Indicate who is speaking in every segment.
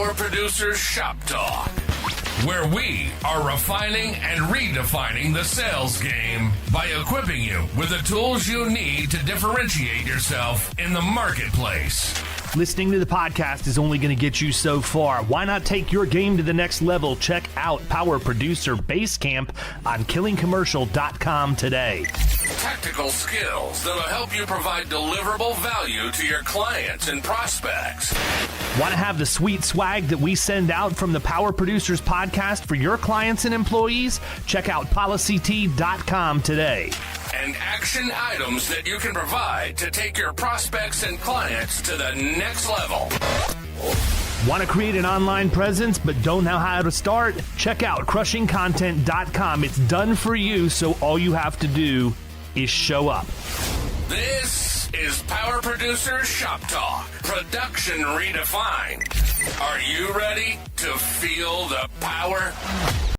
Speaker 1: Power Producers Shop Talk, where we are refining and redefining the sales game by equipping you with the tools you need to differentiate yourself in the marketplace.
Speaker 2: Listening to the podcast is only going to get you so far. Why not take your game to the next level? Check out Power Producer Basecamp on killingcommercial.com today.
Speaker 1: Tactical skills that'll help you provide deliverable value to your clients and prospects.
Speaker 2: Want to have the sweet swag that we send out from the Power Producers podcast for your clients and employees? Check out policyt.com today.
Speaker 1: And action items that you can provide to take your prospects and clients to the next level.
Speaker 2: Want to create an online presence but don't know how to start? Check out crushingcontent.com. It's done for you, so all you have to do is show up.
Speaker 1: This is Power Producer Shop Talk, production redefined. Are you ready to feel the power?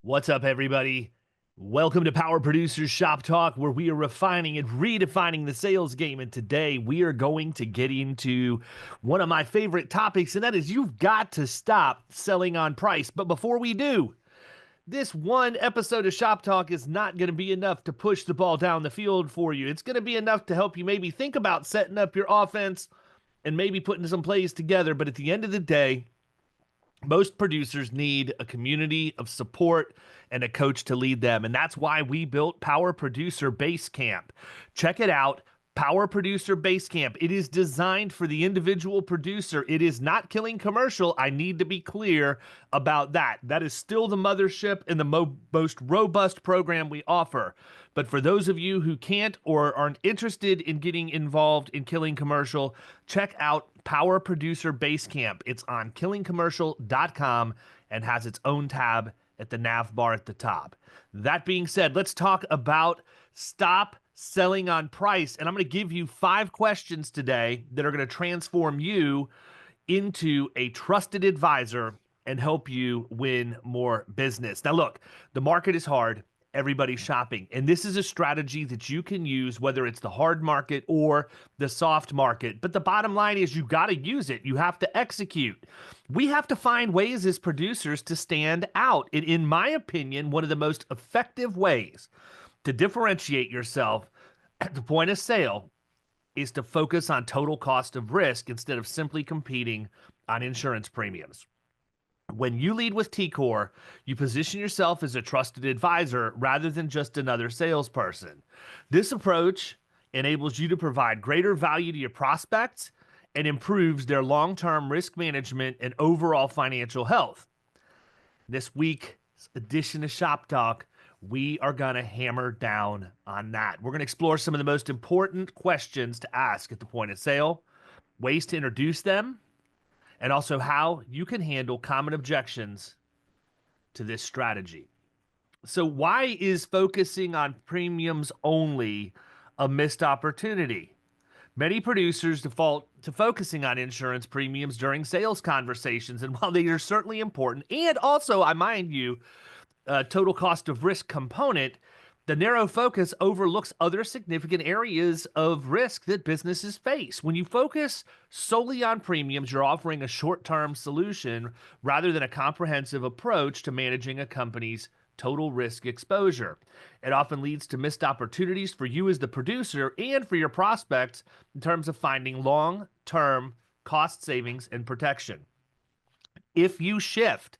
Speaker 2: What's up, everybody? Welcome to Power Producers Shop Talk, where we are refining and redefining the sales game. And today we are going to get into one of my favorite topics, and that is you've got to stop selling on price. But before we do, this one episode of Shop Talk is not going to be enough to push the ball down the field for you. It's going to be enough to help you maybe think about setting up your offense and maybe putting some plays together. But at the end of the day, most producers need a community of support and a coach to lead them. And that's why we built Power Producer Basecamp. Check it out, Power Producer Basecamp. It is designed for the individual producer. It is not killing commercial. I need to be clear about that. That is still the mothership and the most robust program we offer. But for those of you who can't or aren't interested in getting involved in killing commercial, check out Power Producer Basecamp. It's on killingcommercial.com and has its own tab at the nav bar at the top. That being said, let's talk about stop selling on price. And I'm going to give you 5 questions today that are going to transform you into a trusted advisor and help you win more business. Now, look, the market is hard. Everybody's shopping. And this is a strategy that you can use, whether it's the hard market or the soft market. But the bottom line is you got to use it. You have to execute. We have to find ways as producers to stand out. And in my opinion, one of the most effective ways to differentiate yourself at the point of sale is to focus on total cost of risk instead of simply competing on insurance premiums. When you lead with T-Core, you position yourself as a trusted advisor rather than just another salesperson. This approach enables you to provide greater value to your prospects and improves their long-term risk management and overall financial health. This week's edition of Shop Talk, we are going to hammer down on that. We're going to explore some of the most important questions to ask at the point of sale, ways to introduce them, and also how you can handle common objections to this strategy. So why is focusing on premiums only a missed opportunity? Many producers default to focusing on insurance premiums during sales conversations, and while they are certainly important, and also, I mind you, total cost of risk component, the narrow focus overlooks other significant areas of risk that businesses face. When you focus solely on premiums, you're offering a short-term solution rather than a comprehensive approach to managing a company's total risk exposure. It often leads to missed opportunities for you as the producer and for your prospects in terms of finding long-term cost savings and protection. If you shift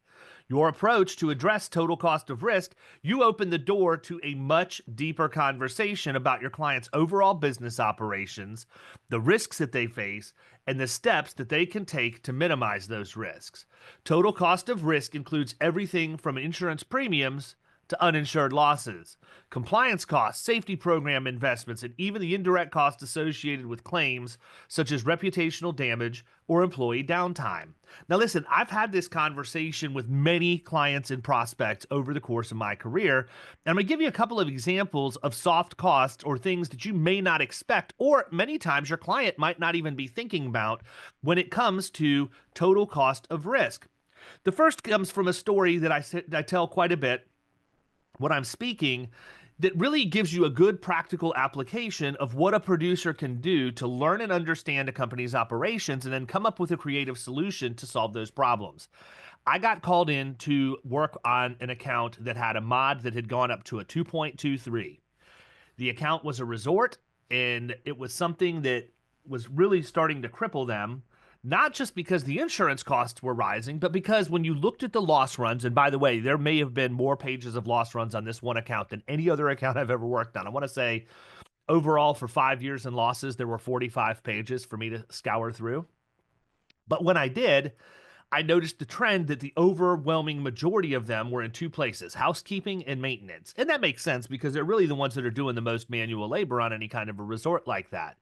Speaker 2: your approach to address total cost of risk, you open the door to a much deeper conversation about your client's overall business operations, the risks that they face, and the steps that they can take to minimize those risks. Total cost of risk includes everything from insurance premiums to uninsured losses, compliance costs, safety program investments, and even the indirect costs associated with claims such as reputational damage or employee downtime. Now listen, I've had this conversation with many clients and prospects over the course of my career, and I'm going to give you a couple of examples of soft costs or things that you may not expect, or many times your client might not even be thinking about when it comes to total cost of risk. The first comes from a story that I tell quite a bit when I'm speaking that really gives you a good practical application of what a producer can do to learn and understand a company's operations and then come up with a creative solution to solve those problems. I got called in to work on an account that had a mod that had gone up to a 2.23. The account was a resort, and it was something that was really starting to cripple them, not just because the insurance costs were rising, but because when you looked at the loss runs, and by the way, there may have been more pages of loss runs on this one account than any other account I've ever worked on. I want to say overall for 5 years in losses, there were 45 pages for me to scour through. But when I did, I noticed the trend that the overwhelming majority of them were in two places, housekeeping and maintenance. And that makes sense because they're really the ones that are doing the most manual labor on any kind of a resort like that.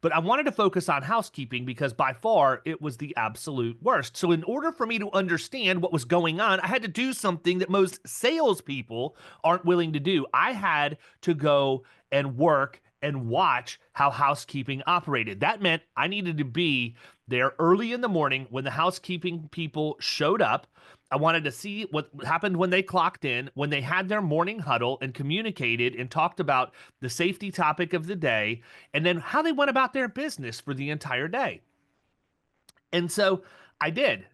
Speaker 2: But I wanted to focus on housekeeping because by far it was the absolute worst. So in order for me to understand what was going on, I had to do something that most salespeople aren't willing to do. I had to go and work and watch how housekeeping operated. That meant I needed to be there early in the morning when the housekeeping people showed up. I wanted to see what happened when they clocked in, when they had their morning huddle and communicated and talked about the safety topic of the day, and then how they went about their business for the entire day. And so I did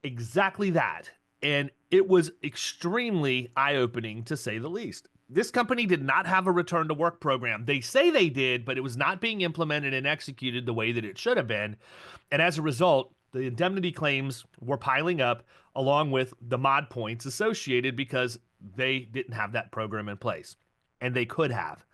Speaker 2: exactly that. And it was extremely eye-opening, to say the least. This company did not have a return to work program. They say they did, but it was not being implemented and executed the way that it should have been. And as a result, the indemnity claims were piling up along with the mod points associated because they didn't have that program in place. And they could have.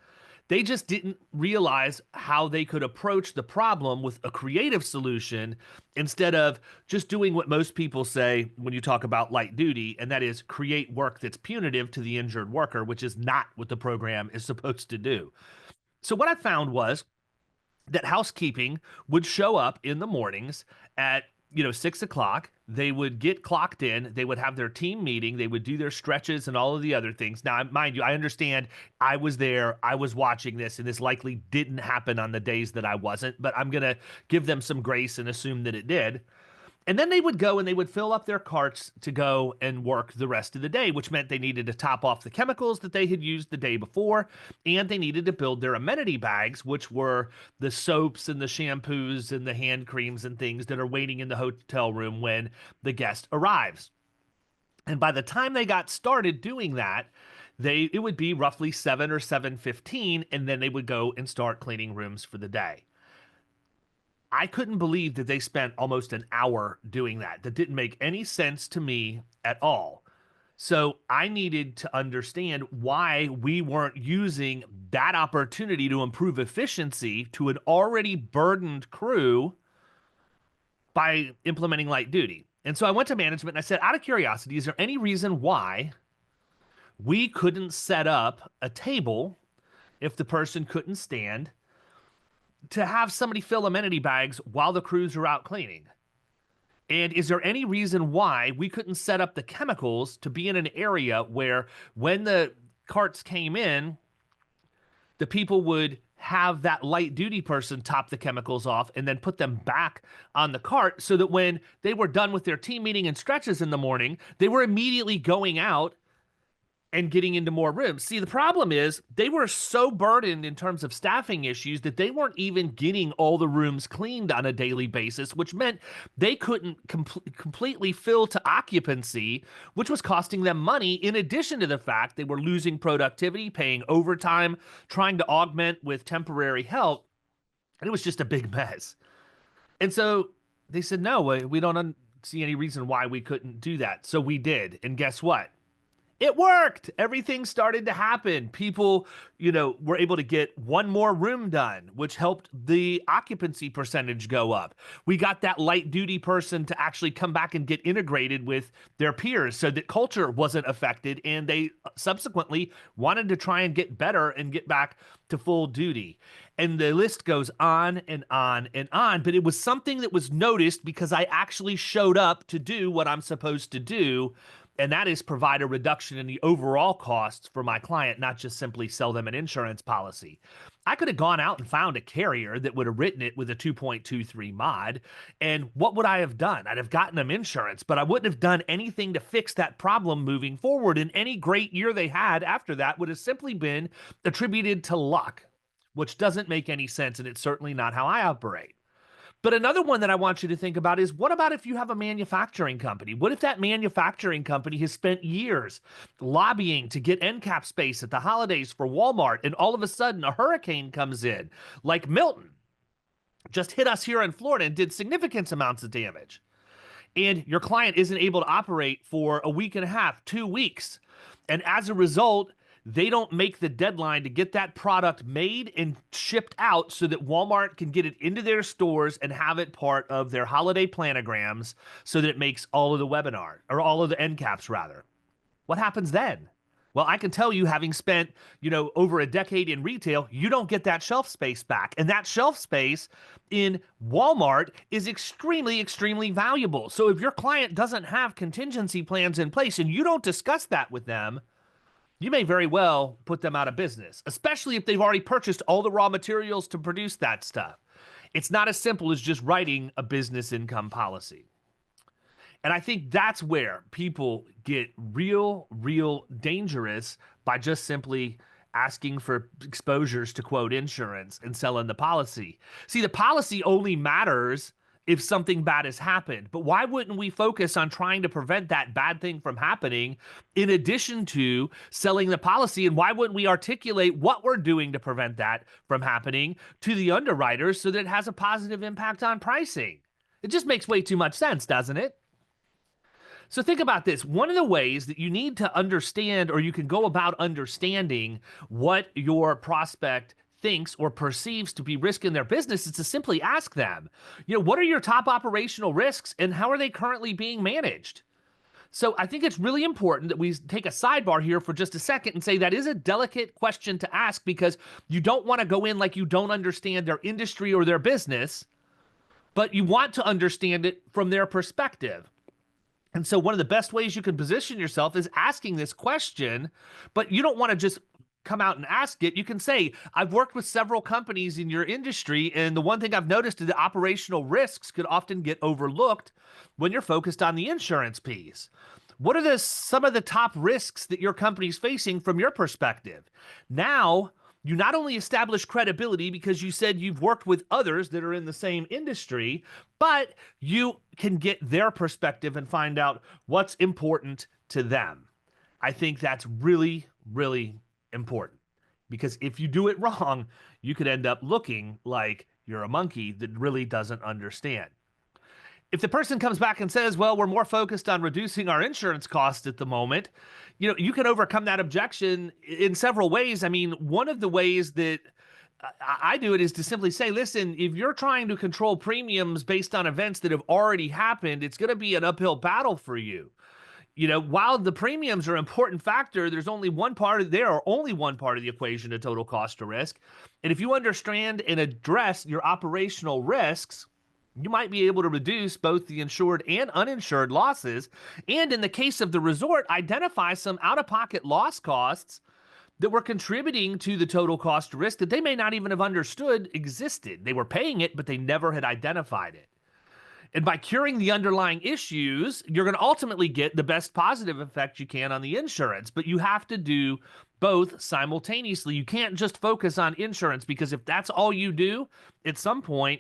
Speaker 2: They just didn't realize how they could approach the problem with a creative solution instead of just doing what most people say when you talk about light duty, and that is create work that's punitive to the injured worker, which is not what the program is supposed to do. So what I found was that housekeeping would show up in the mornings at 6 o'clock. They would get clocked in. They would have their team meeting. They would do their stretches and all of the other things. Now, mind you, I understand I was there. I was watching this, and this likely didn't happen on the days that I wasn't, but I'm going to give them some grace and assume that it did. And then they would go and they would fill up their carts to go and work the rest of the day, which meant they needed to top off the chemicals that they had used the day before, and they needed to build their amenity bags, which were the soaps and the shampoos and the hand creams and things that are waiting in the hotel room when the guest arrives. And by the time they got started doing that, it would be roughly 7 or 7:15, and then they would go and start cleaning rooms for the day. I couldn't believe that they spent almost an hour doing that. That didn't make any sense to me at all. So I needed to understand why we weren't using that opportunity to improve efficiency to an already burdened crew by implementing light duty. And so I went to management and I said, out of curiosity, is there any reason why we couldn't set up a table if the person couldn't stand to have somebody fill amenity bags while the crews are out cleaning? And is there any reason why we couldn't set up the chemicals to be in an area where when the carts came in, the people would have that light duty person top the chemicals off and then put them back on the cart so that when they were done with their team meeting and stretches in the morning, they were immediately going out and getting into more rooms. See, the problem is they were so burdened in terms of staffing issues that they weren't even getting all the rooms cleaned on a daily basis, which meant they couldn't completely fill to occupancy, which was costing them money, in addition to the fact they were losing productivity, paying overtime, trying to augment with temporary help. And it was just a big mess. And so they said, no, we don't see any reason why we couldn't do that. So we did. And guess what? It worked. Everything started to happen. People, were able to get one more room done, which helped the occupancy percentage go up. We got that light duty person to actually come back and get integrated with their peers so that culture wasn't affected. And they subsequently wanted to try and get better and get back to full duty. And the list goes on and on and on. But it was something that was noticed because I actually showed up to do what I'm supposed to do. And that is provide a reduction in the overall costs for my client, not just simply sell them an insurance policy. I could have gone out and found a carrier that would have written it with a 2.23 mod. And what would I have done? I'd have gotten them insurance, but I wouldn't have done anything to fix that problem moving forward. And any great year they had after that would have simply been attributed to luck, which doesn't make any sense. And it's certainly not how I operate. But another one that I want you to think about is, what about if you have a manufacturing company? What if that manufacturing company has spent years lobbying to get end cap space at the holidays for Walmart, and all of a sudden a hurricane comes in, like Milton, just hit us here in Florida and did significant amounts of damage, and your client isn't able to operate for a week and a half, 2 weeks, and as a result, they don't make the deadline to get that product made and shipped out so that Walmart can get it into their stores and have it part of their holiday planograms so that it makes all of the webinar, or all of the end caps rather. What happens then? Well, I can tell you, having spent, over a decade in retail, you don't get that shelf space back. And that shelf space in Walmart is extremely, extremely valuable. So if your client doesn't have contingency plans in place and you don't discuss that with them, you may very well put them out of business, especially if they've already purchased all the raw materials to produce that stuff. It's not as simple as just writing a business income policy. And I think that's where people get real dangerous by just simply asking for exposures to quote insurance and selling the policy. See, the policy only matters if something bad has happened. But why wouldn't we focus on trying to prevent that bad thing from happening in addition to selling the policy? And why wouldn't we articulate what we're doing to prevent that from happening to the underwriters so that it has a positive impact on pricing? It just makes way too much sense, doesn't it? So think about this. One of the ways that you need to understand, or you can go about understanding what your prospect thinks or perceives to be risk in their business, is to simply ask them, what are your top operational risks and how are they currently being managed? So I think it's really important that we take a sidebar here for just a second and say that is a delicate question to ask, because you don't want to go in like you don't understand their industry or their business, but you want to understand it from their perspective. And so one of the best ways you can position yourself is asking this question, but you don't want to just come out and ask it. You can say, I've worked with several companies in your industry, and the one thing I've noticed is that operational risks could often get overlooked when you're focused on the insurance piece. What are some of the top risks that your company's facing from your perspective? Now, you not only establish credibility because you said you've worked with others that are in the same industry, but you can get their perspective and find out what's important to them. I think that's really important, because if you do it wrong, you could end up looking like you're a monkey that really doesn't understand. If the person comes back and says, well, we're more focused on reducing our insurance costs at the moment, you can overcome that objection in several ways. I mean, one of the ways that I do it is to simply say, listen, if you're trying to control premiums based on events that have already happened, it's going to be an uphill battle for you. While the premiums are an important factor, there's only one part of the equation to total cost of risk. And if you understand and address your operational risks, you might be able to reduce both the insured and uninsured losses. And in the case of the resort, identify some out-of-pocket loss costs that were contributing to the total cost of risk that they may not even have understood existed. They were paying it, but they never had identified it. And by curing the underlying issues, you're going to ultimately get the best positive effect you can on the insurance. But you have to do both simultaneously. You can't just focus on insurance, because if that's all you do, at some point,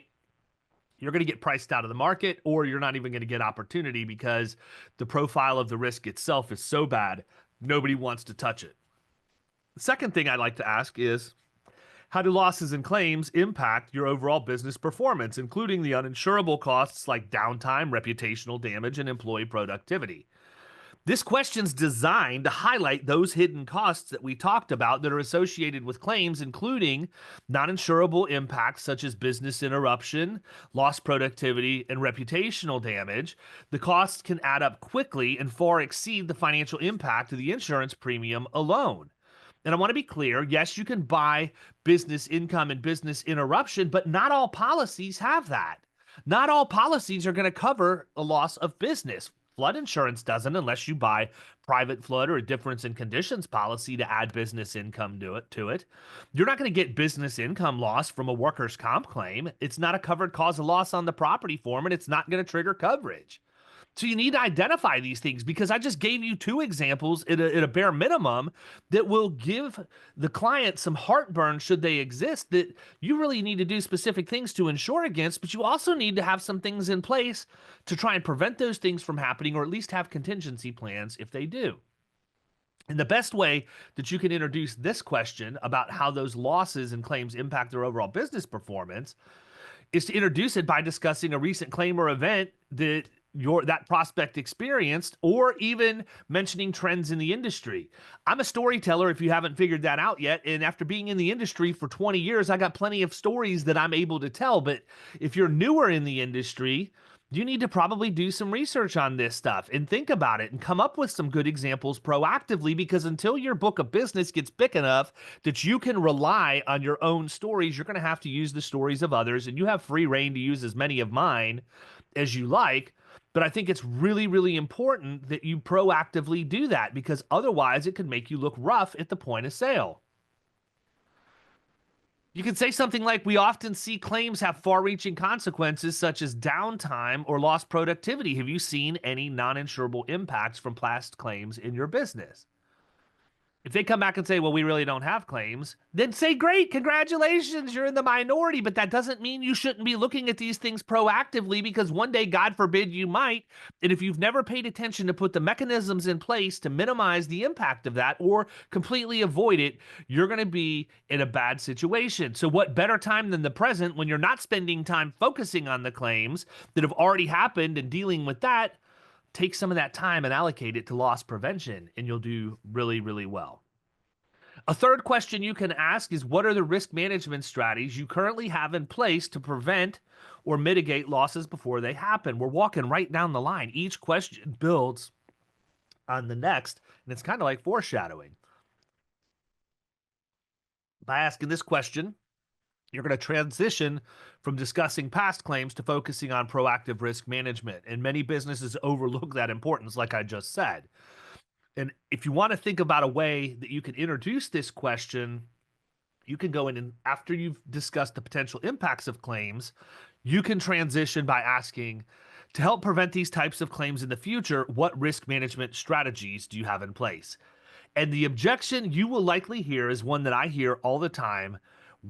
Speaker 2: you're going to get priced out of the market, or you're not even going to get opportunity because the profile of the risk itself is so bad, nobody wants to touch it. The second thing I'd like to ask is, how do losses and claims impact your overall business performance, including the uninsurable costs like downtime, reputational damage, and employee productivity? This question's designed to highlight those hidden costs that we talked about that are associated with claims, including non-insurable impacts such as business interruption, lost productivity, and reputational damage. The costs can add up quickly and far exceed the financial impact of the insurance premium alone. And I want to be clear, yes, you can buy business income and business interruption, but not all policies have that. Not all policies are going to cover a loss of business. Flood insurance doesn't unless you buy private flood or a difference in conditions policy to add business income to it. You're not going to get business income loss from a workers' comp claim. It's not a covered cause of loss on the property form, and it's not going to trigger coverage. So you need to identify these things because I just gave you two examples at a bare minimum that will give the client some heartburn should they exist that you really need to do specific things to insure against, but you also need to have some things in place to try and prevent those things from happening or at least have contingency plans if they do. And the best way that you can introduce this question about how those losses and claims impact their overall business performance is to introduce it by discussing a recent claim or event that that prospect experienced, or even mentioning trends in the industry. I'm a storyteller if you haven't figured that out yet, and after being in the industry for 20 years, I got plenty of stories that I'm able to tell. But if you're newer in the industry, you need to probably do some research on this stuff and think about it and come up with some good examples proactively, because until your book of business gets big enough that you can rely on your own stories, you're going to have to use the stories of others, and you have free reign to use as many of mine as you like. But I think it's really, really important that you proactively do that, because otherwise it could make you look rough at the point of sale. You can say something like, we often see claims have far-reaching consequences such as downtime or lost productivity. Have you seen any non-insurable impacts from past claims in your business? If they come back and say, well, we really don't have claims, then say, great, congratulations, you're in the minority. But that doesn't mean you shouldn't be looking at these things proactively, because one day, God forbid, you might. And if you've never paid attention to put the mechanisms in place to minimize the impact of that or completely avoid it, you're going to be in a bad situation. So what better time than the present, when you're not spending time focusing on the claims that have already happened and dealing with that? Take some of that time and allocate it to loss prevention, and you'll do really, really well. A third question you can ask is, what are the risk management strategies you currently have in place to prevent or mitigate losses before they happen? We're walking right down the line. Each question builds on the next, and it's kind of like foreshadowing. By asking this question, you're going to transition from discussing past claims to focusing on proactive risk management. And many businesses overlook that importance, like I just said. And if you want to think about a way that you can introduce this question, you can go in and, after you've discussed the potential impacts of claims, you can transition by asking, to help prevent these types of claims in the future, what risk management strategies do you have in place? And the objection you will likely hear is one that I hear all the time: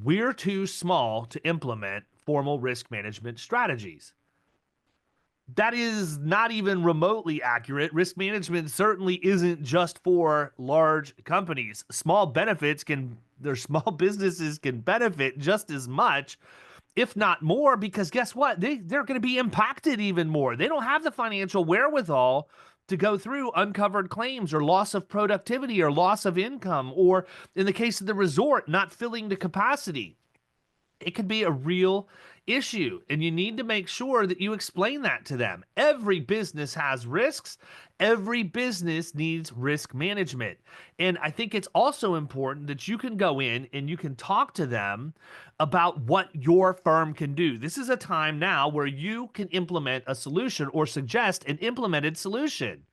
Speaker 2: we're too small to implement formal risk management strategies. That is not even remotely accurate. Risk management certainly isn't just for large companies. Small businesses can benefit just as much, if not more, because guess what? They're going to be impacted even more. They don't have the financial wherewithal to go through uncovered claims or loss of productivity or loss of income, or in the case of the resort, not filling the capacity. It could be a real issue, and you need to make sure that you explain that to them. Every business has risks. Every business needs risk management. And I think it's also important that you can go in and you can talk to them about what your firm can do. This is a time now where you can implement a solution or suggest an implemented solution,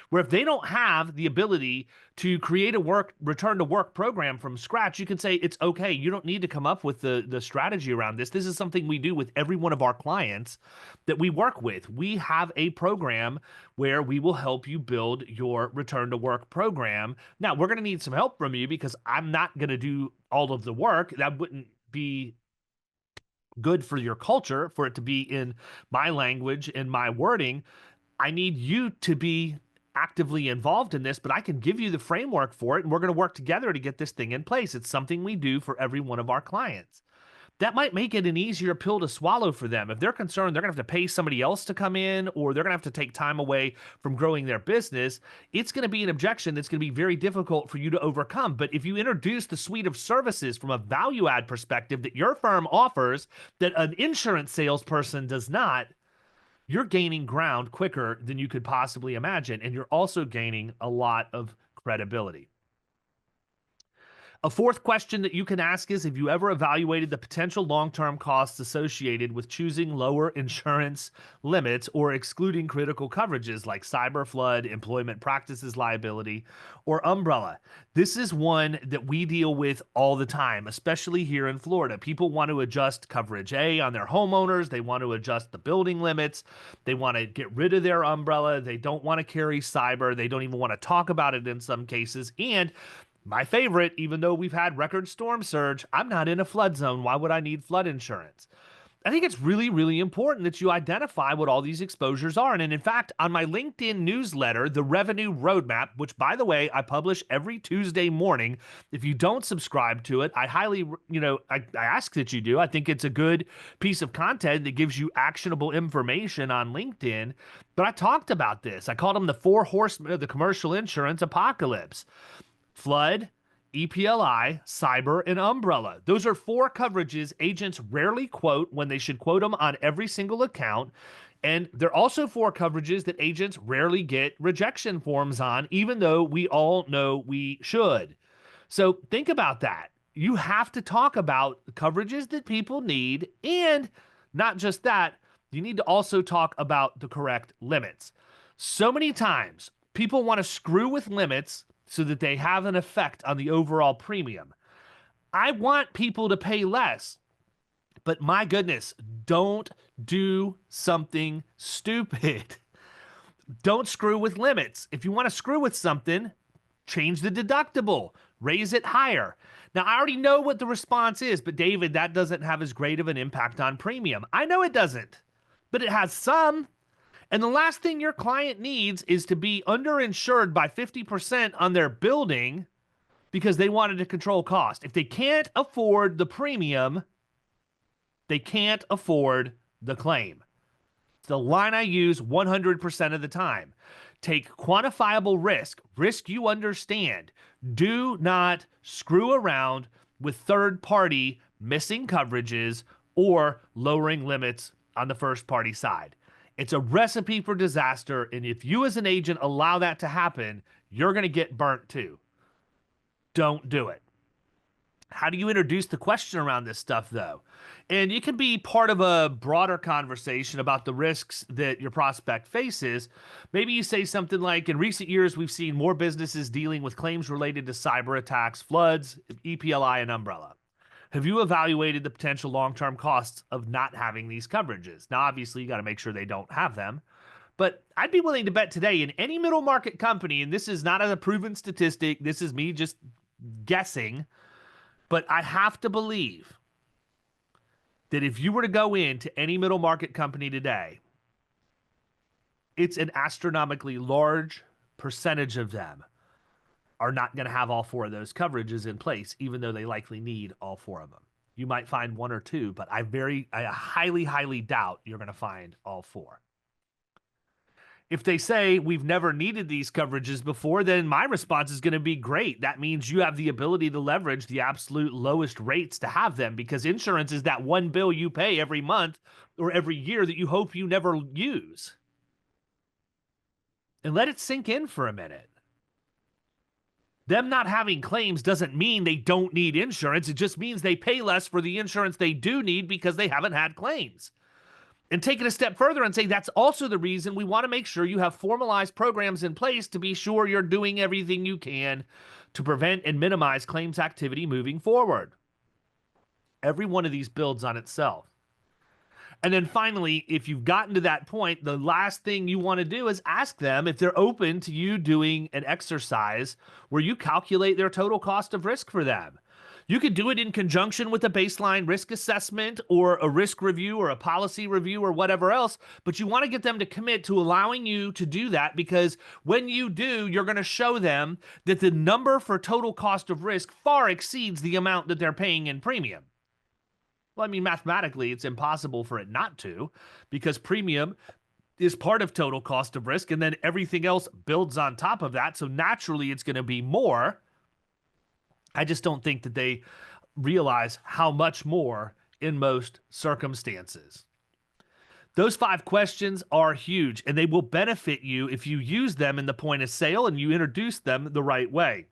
Speaker 2: where if they don't have the ability to create a return to work program from scratch, you can say, it's okay. You don't need to come up with the strategy around this. This is something we do with every one of our clients that we work with. We have a program where we will help you build your return to work program. Now, we're going to need some help from you, because I'm not going to do all of the work. That wouldn't be good for your culture, for it to be in my language and my wording. I need you to be actively involved in this, but I can give you the framework for it, and we're going to work together to get this thing in place. It's something we do for every one of our clients. That might make it an easier pill to swallow for them. If they're concerned they're going to have to pay somebody else to come in, or they're going to have to take time away from growing their business, it's going to be an objection that's going to be very difficult for you to overcome. But if you introduce the suite of services from a value add perspective that your firm offers that an insurance salesperson does not, you're gaining ground quicker than you could possibly imagine, and you're also gaining a lot of credibility. A fourth question that you can ask is, have you ever evaluated the potential long-term costs associated with choosing lower insurance limits or excluding critical coverages like cyber, flood, employment practices liability, or umbrella? This is one that we deal with all the time, especially here in Florida. People want to adjust coverage A on their homeowners. They want to adjust the building limits. They want to get rid of their umbrella. They don't want to carry cyber. They don't even want to talk about it in some cases. And my favorite, even though we've had record storm surge, I'm not in a flood zone. Why would I need flood insurance? I think it's really, really important that you identify what all these exposures are. And in fact, on my LinkedIn newsletter, the Revenue Roadmap, which by the way, I publish every Tuesday morning. If you don't subscribe to it, I highly, I ask that you do. I think it's a good piece of content that gives you actionable information on LinkedIn. But I talked about this. I called them the 4 horsemen of the commercial insurance apocalypse: flood, EPLI, cyber, and umbrella. Those are 4 coverages agents rarely quote when they should quote them on every single account. And they're also 4 coverages that agents rarely get rejection forms on, even though we all know we should. So think about that. You have to talk about the coverages that people need, and not just that, you need to also talk about the correct limits. So many times, people want to screw with limits so that they have an effect on the overall premium. I want people to pay less, but my goodness, don't do something stupid. Don't screw with limits. If you want to screw with something, change the deductible, raise it higher. Now, I already know what the response is, but David, that doesn't have as great of an impact on premium. I know it doesn't, but it has some. And the last thing your client needs is to be underinsured by 50% on their building because they wanted to control cost. If they can't afford the premium, they can't afford the claim. It's the line I use 100% of the time. Take quantifiable risk you understand. Do not screw around with third-party missing coverages or lowering limits on the first-party side. It's a recipe for disaster, and if you as an agent allow that to happen, you're going to get burnt too. Don't do it. How do you introduce the question around this stuff, though? And it can be part of a broader conversation about the risks that your prospect faces. Maybe you say something like, in recent years, we've seen more businesses dealing with claims related to cyber attacks, floods, EPLI, and umbrella. Have you evaluated the potential long-term costs of not having these coverages? Now, obviously, you got to make sure they don't have them. But I'd be willing to bet today in any middle market company, and this is not a proven statistic, this is me just guessing, but I have to believe that if you were to go into any middle market company today, it's an astronomically large percentage of them are not going to have all 4 of those coverages in place, even though they likely need all 4 of them. You might find 1 or 2, but I highly, highly doubt you're going to find all 4. If they say we've never needed these coverages before, then my response is going to be great. That means you have the ability to leverage the absolute lowest rates to have them, because insurance is that one bill you pay every month or every year that you hope you never use. And let it sink in for a minute. Them not having claims doesn't mean they don't need insurance. It just means they pay less for the insurance they do need because they haven't had claims. And take it a step further and say that's also the reason we want to make sure you have formalized programs in place to be sure you're doing everything you can to prevent and minimize claims activity moving forward. Every one of these builds on itself. And then finally, if you've gotten to that point, the last thing you want to do is ask them if they're open to you doing an exercise where you calculate their total cost of risk for them. You could do it in conjunction with a baseline risk assessment or a risk review or a policy review or whatever else, but you want to get them to commit to allowing you to do that, because when you do, you're going to show them that the number for total cost of risk far exceeds the amount that they're paying in premium. Well, I mean, mathematically, it's impossible for it not to, because premium is part of total cost of risk, and then everything else builds on top of that. So naturally, it's going to be more. I just don't think that they realize how much more in most circumstances. Those 5 questions are huge, and they will benefit you if you use them in the point of sale and you introduce them the right way.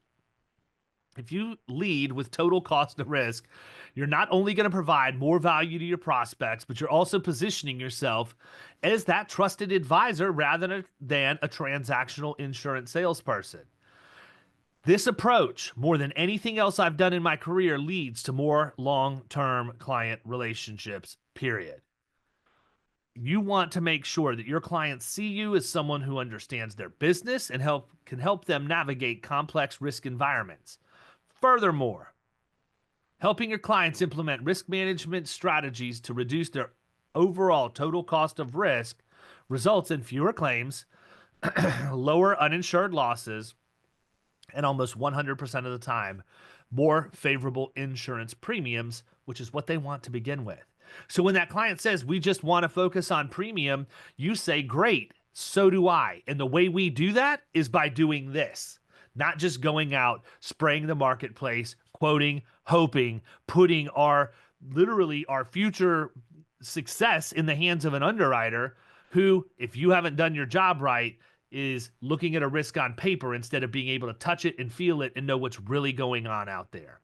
Speaker 2: If you lead with total cost of risk, you're not only going to provide more value to your prospects, but you're also positioning yourself as that trusted advisor rather than a transactional insurance salesperson. This approach, more than anything else I've done in my career, leads to more long-term client relationships, period. You want to make sure that your clients see you as someone who understands their business and can help them navigate complex risk environments. Furthermore, helping your clients implement risk management strategies to reduce their overall total cost of risk results in fewer claims, lower uninsured losses, and almost 100% of the time, more favorable insurance premiums, which is what they want to begin with. So when that client says, we just want to focus on premium, you say, great, so do I. And the way we do that is by doing this, not just going out, spraying the marketplace, quoting, hoping, putting literally our future success in the hands of an underwriter who, if you haven't done your job right, is looking at a risk on paper instead of being able to touch it and feel it and know what's really going on out there.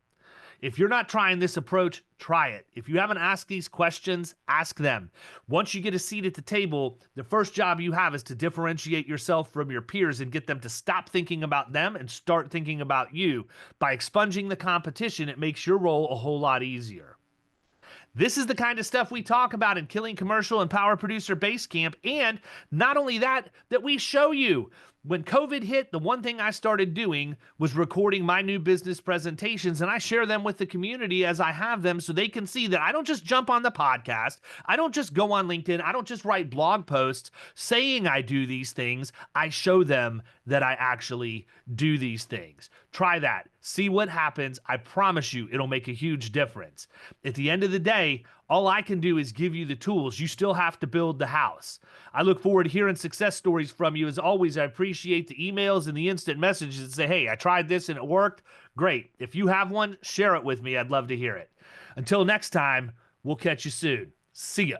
Speaker 2: If you're not trying this approach, try it. If you haven't asked these questions, ask them. Once you get a seat at the table, the first job you have is to differentiate yourself from your peers and get them to stop thinking about them and start thinking about you. By expunging the competition, it makes your role a whole lot easier. This is the kind of stuff we talk about in Killing Commercial and Power Producer Basecamp. And not only that we show you. When COVID hit, the one thing I started doing was recording my new business presentations, and I share them with the community as I have them so they can see that I don't just jump on the podcast. I don't just go on LinkedIn. I don't just write blog posts saying I do these things. I show them that I actually do these things. Try that. See what happens. I promise you it'll make a huge difference. At the end of the day, all I can do is give you the tools. You still have to build the house. I look forward to hearing success stories from you. As always, I appreciate the emails and the instant messages that say, hey, I tried this and it worked. Great. If you have one, share it with me. I'd love to hear it. Until next time, we'll catch you soon. See ya.